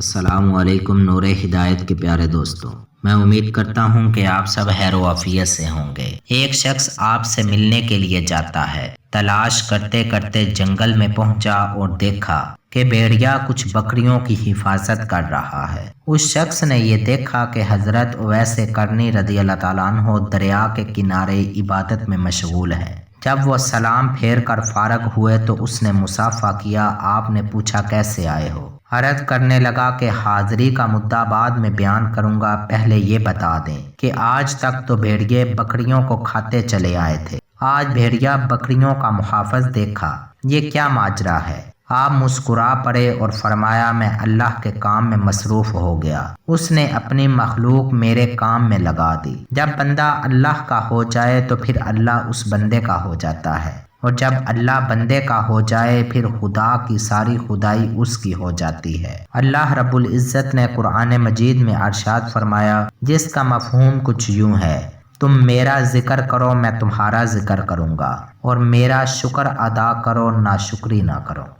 السلام علیکم نور ہدایت کے پیارے دوستوں، میں امید کرتا ہوں کہ آپ سب خیر و عافیت سے ہوں گے۔ ایک شخص آپ سے ملنے کے لیے جاتا ہے۔ تلاش کرتے کرتے جنگل میں پہنچا اور دیکھا کہ بھیڑیا کچھ بکریوں کی حفاظت کر رہا ہے۔ اس شخص نے یہ دیکھا کہ حضرت اویس قرنی رضی اللہ تعالیٰ عنہ دریا کے کنارے عبادت میں مشغول ہیں۔ جب وہ سلام پھیر کر فارغ ہوئے تو اس نے مصافحہ کیا۔ آپ نے پوچھا کیسے آئے ہو؟ عرض کرنے لگا کہ حاضری کا مدعا بعد میں بیان کروں گا، پہلے یہ بتا دیں کہ آج تک تو بھیڑیے بکریوں کو کھاتے چلے آئے تھے، آج بھیڑیا بکریوں کا محافظ دیکھا، یہ کیا ماجرا ہے؟ آپ مسکرا پڑے اور فرمایا میں اللہ کے کام میں مصروف ہو گیا، اس نے اپنی مخلوق میرے کام میں لگا دی۔ جب بندہ اللہ کا ہو جائے تو پھر اللہ اس بندے کا ہو جاتا ہے، اور جب اللہ بندے کا ہو جائے پھر خدا کی ساری خدائی اس کی ہو جاتی ہے۔ اللہ رب العزت نے قرآن مجید میں ارشاد فرمایا، جس کا مفہوم کچھ یوں ہے، تم میرا ذکر کرو میں تمہارا ذکر کروں گا، اور میرا شکر ادا کرو ناشکری نہ کرو۔